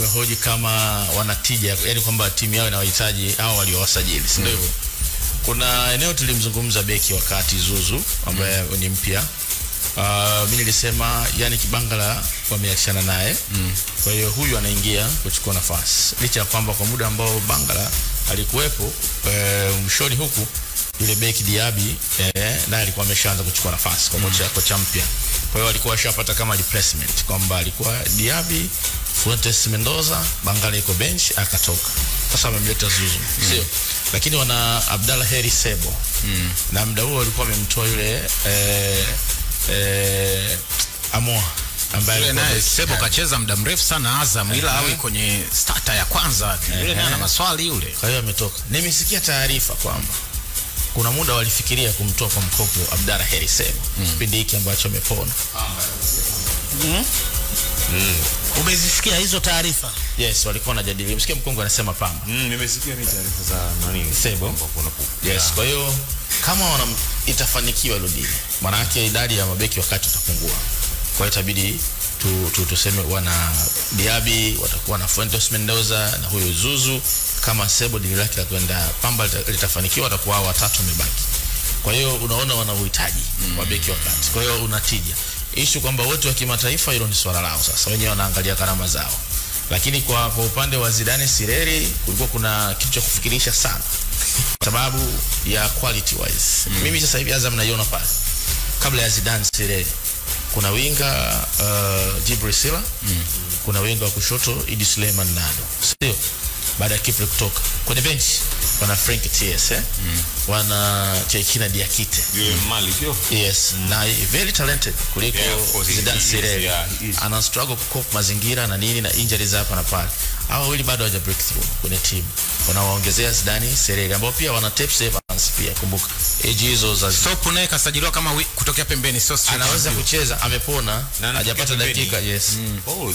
umehoji kama wanatija, yani kwamba timu yao inawahitaji hao waliowasajili, si ndio hivyo? Kuna eneo tulimzungumza beki wakati Zuzu ambaye ni mpya. Mimi nilisema yani Kibangala wameachana naye. Kwa hiyo huyu anaingia kuchukua nafasi. Licha ya kwamba kwa muda ambao Bangala alikuwepo mshoni huku, yule beki Diaby naye alikuwa ameshaanza kuchukua nafasi kwa kocha mpya. Kwa hiyo alikuwa ashapata kama replacement kwamba alikuwa Diaby, Fuentes Mendoza, Bangala iko bench akatoka. Sasa wamemleta Zuzu. Sio? Lakini wana Abdalla Heri Sebo. Na muda huo walikuwa wamemtoa yule Amoa ambaye naye Sebo kacheza muda mrefu sana Azam, ila awe kwenye starter ya kwanza yule na maswali yule. Kwa hiyo ametoka. Nimesikia taarifa kwamba kuna muda walifikiria kumtoa kwa mkopo Abdalla Heri Sebo kipindi hiki ambacho amepona. Umezisikia hizo taarifa? Yes, walikuwa wanajadili. Msikia Mkongo anasema Pamba. Nimesikia mimi taarifa za nani Sebo. Yes, kwa hiyo kama itafanikiwa Lodile, maana yake idadi ya mabeki wakati utapungua. Kwa hiyo itabidi tuseme wana Diaby, watakuwa na Fuentes Mendoza na huyo Zuzu. Kama Sebo dili lake la kwenda Pamba litafanikiwa, watakuwa hao watatu wamebaki. Kwa hiyo unaona wana uhitaji mabeki wakati. Kwa hiyo unatija. Issue kwamba wote wa kimataifa, hilo ni swala lao sasa. Wenyewe wanaangalia karama zao. Lakini kwa upande wa Zidane Sireri kulikuwa kuna kitu cha kufikirisha sana. Sababu ya quality wise. Mimi sasa hivi Azam naiona pale. Kabla ya Zidane Sireri kuna winga Djibril Sila, kuna winga wa kushoto Idi Suleiman Nado. Sio? Baada ya Kipre kutoka kwenye bench wana Frank TS wana Chekina Diakite. Mali sio? Yes, na very talented kuliko Zidane Sireri. Ana struggle kucope mazingira na nini na injuries hapa na pale. Hao wili bado hawaja break through kwenye team. Wanawaongezea Zidane Sireri ambao pia wana Tepsi Evans pia, kumbuka. Age hizo za Stop naye kasajiliwa kama kutokea pembeni, sio anaweza kucheza, amepona, hajapata dakika. Yes.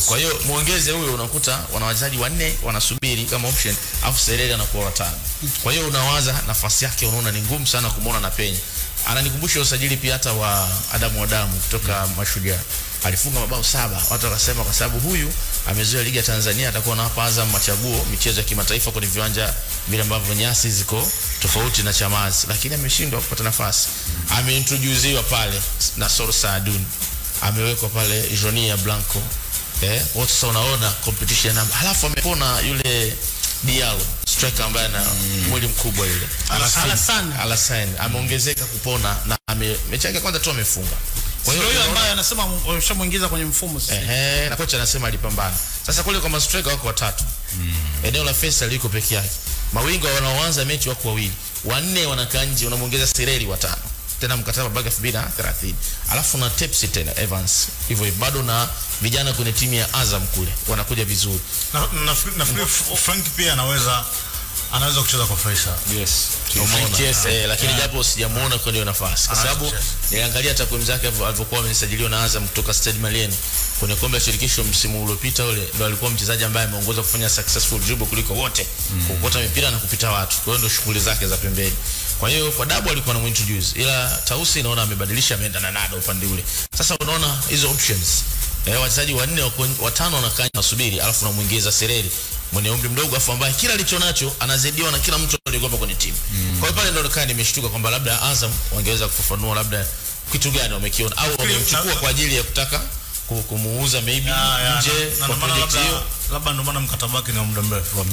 Kwa hiyo muongeze huyo, unakuta wana wachezaji wanne wanasubiri kama option, afu Sireri anakuwa watano. Kwa hiyo unawaza nafasi yake, unaona ni ngumu sana kumuona na penye. Ananikumbusha usajili pia hata wa Adamu kutoka Mashujaa. Alifunga mabao 7. Watu wakasema kwa sababu huyu amezoea ligi ya Tanzania atakuwa na hapa Azam machaguo michezo ya kimataifa kwenye viwanja vile ambavyo nyasi ziko tofauti na Chamazi, lakini ameshindwa kupata nafasi. Ameintroduciwa pale na Sor Saadun. Amewekwa pale Jonia Blanco. Wote sasa unaona competition halafu amepona yule Diallo, striker ambaye ana mwili mkubwa yule. Alassane ameongezeka kupona na mechi yake kwanza tu amefunga. Kwa hiyo yule ambaye anasema wameshamuingiza kwenye mfumo sasa. Na kocha anasema alipambana. Sasa kule kwa striker wako watatu. Eneo la Faisal liko peke yake. Mawinga wanaoanza mechi wako wawili. Wanne wanakaa nje, unamuongeza Sireri watano. Tena mkataba mpaka 2030. Alafu na Tepsi tena Evans. Hivyo bado na vijana kwenye timu ya Azam kule wanakuja vizuri. Nafikiri Frank pia anaweza kucheza kwa Faisal. Yes. Lakini japo sijamuona kwenye hiyo nafasi. Kwa sababu niliangalia takwimu zake alivyokuwa amesajiliwa na Azam kutoka Stade Malien kwenye kombe la shirikisho msimu uliopita, ule ndo alikuwa mchezaji ambaye ameongoza kufanya successful dribble kuliko wote, kukota mipira na kupita watu. Kwa hiyo ndo shughuli zake za pembeni. Kwa hiyo kwa Dabu alikuwa anamuintroduce, ila Tausi naona amebadilisha, ameenda na Nado upande ule. Sasa unaona hizo options. Wachezaji wanne watano wanakaa nasubiri, alafu unamuingiza Sireri mwenye umri mdogo afu ambaye kila alichonacho anazidiwa na kila mtu aliyekuwa kwenye timu. Kwa hiyo pale ndo nikaa nimeshtuka kwamba labda Azam wangeweza kufafanua labda kitu gani wamekiona au wamechukua kwa ajili ya kutaka kumuuza maybe nje kwa project hiyo. Labda ndo maana mkataba wake ni muda mrefu.